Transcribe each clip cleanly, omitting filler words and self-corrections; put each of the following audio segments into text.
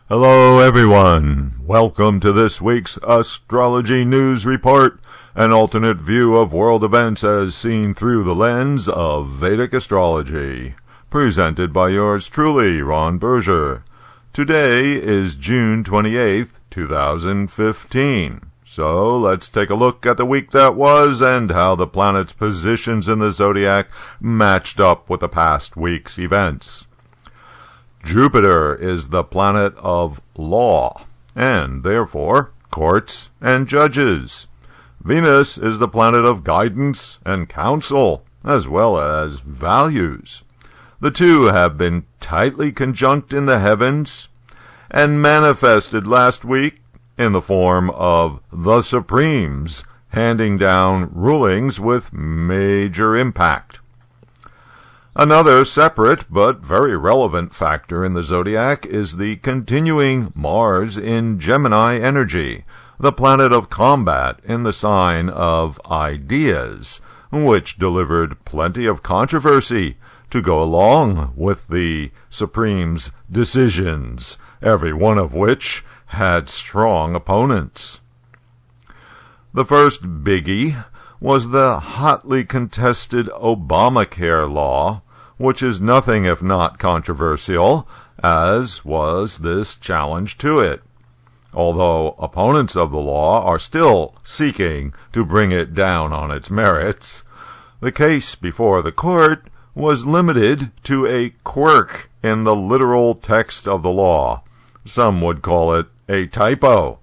Hello everyone, welcome to this week's Astrology News Report, an alternate view of world events as seen through the lens of Vedic astrology. Presented by yours truly, Ron Berger. Today is June 28th, 2015. So let's take a look at the week that was and how the planets' positions in the zodiac matched up with the past week's events. Jupiter is the planet of law, and therefore courts and judges. Venus is the planet of guidance and counsel, as well as values. The two have been tightly conjunct in the heavens, and manifested last week in the form of the Supremes, handing down rulings with major impact. Another separate but very relevant factor in the zodiac is the continuing Mars in Gemini energy, the planet of combat in the sign of ideas, which delivered plenty of controversy to go along with the Supreme's decisions, every one of which had strong opponents. The first biggie was the hotly contested Obamacare law, which is nothing if not controversial, as was this challenge to it, although opponents of the law are still seeking to bring it down on its merits. The case before the court was limited to a quirk in the literal text of the law. Some would call it a typo.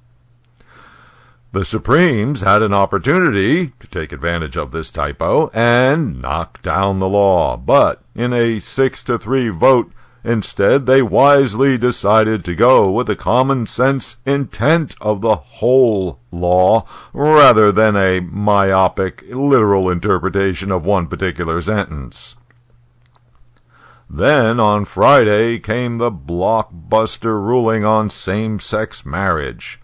The Supremes had an opportunity to take advantage of this typo and knock down the law, but in a 6-3 vote, instead they wisely decided to go with the common sense intent of the whole law rather than a myopic literal interpretation of one particular sentence. Then on Friday came the blockbuster ruling on same-sex marriage.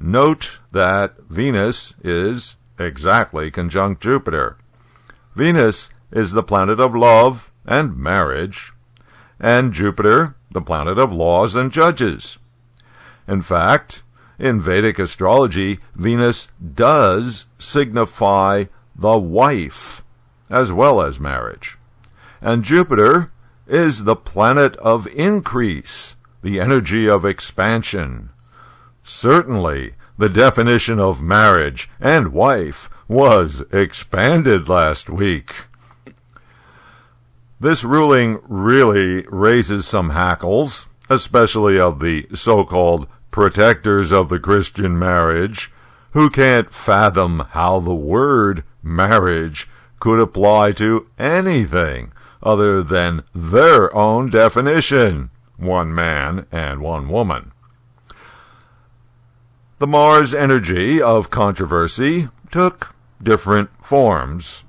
Note that Venus is exactly conjunct Jupiter. Venus is the planet of love and marriage, and Jupiter the planet of laws and judges. In fact, in Vedic astrology, Venus does signify the wife as well as marriage, and Jupiter is the planet of increase, the energy of expansion. Certainly, the definition of marriage and wife was expanded last week. This ruling really raises some hackles, especially of the so-called protectors of the Christian marriage, who can't fathom how the word marriage could apply to anything other than their own definition, one man and one woman. The Mars energy of controversy took different forms.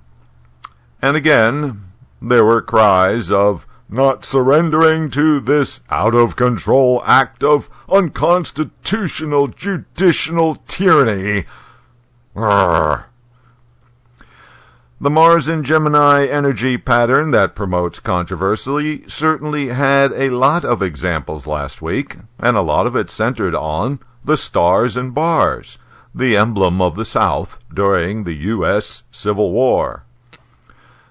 And again, there were cries of not surrendering to this out-of-control act of unconstitutional judicial tyranny. Urgh. The Mars in Gemini energy pattern that promotes controversy certainly had a lot of examples last week, and a lot of it centered on the stars and bars, the emblem of the South during the U.S. Civil War.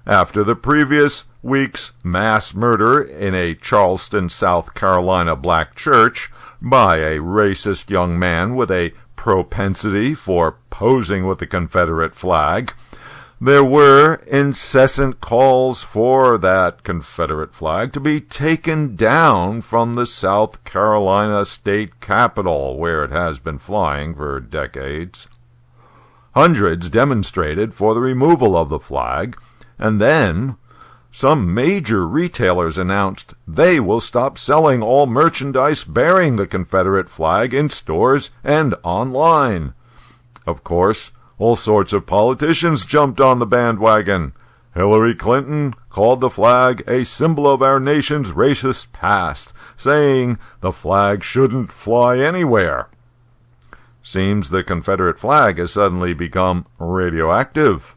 After the previous week's mass murder in a Charleston, South Carolina black church by a racist young man with a propensity for posing with the Confederate flag, there were incessant calls for that Confederate flag to be taken down from the South Carolina state capitol, where it has been flying for decades. Hundreds demonstrated for the removal of the flag, and then some major retailers announced they will stop selling all merchandise bearing the Confederate flag in stores and online. Of course, all sorts of politicians jumped on the bandwagon. Hillary Clinton called the flag a symbol of our nation's racist past, saying the flag shouldn't fly anywhere. Seems the Confederate flag has suddenly become radioactive.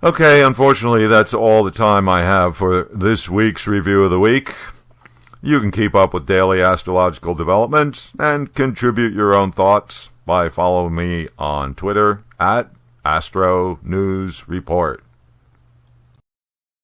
Okay, unfortunately, that's all the time I have for this week's Review of the Week. You can keep up with daily astrological developments and contribute your own thoughts by following me on Twitter at Astro News Report.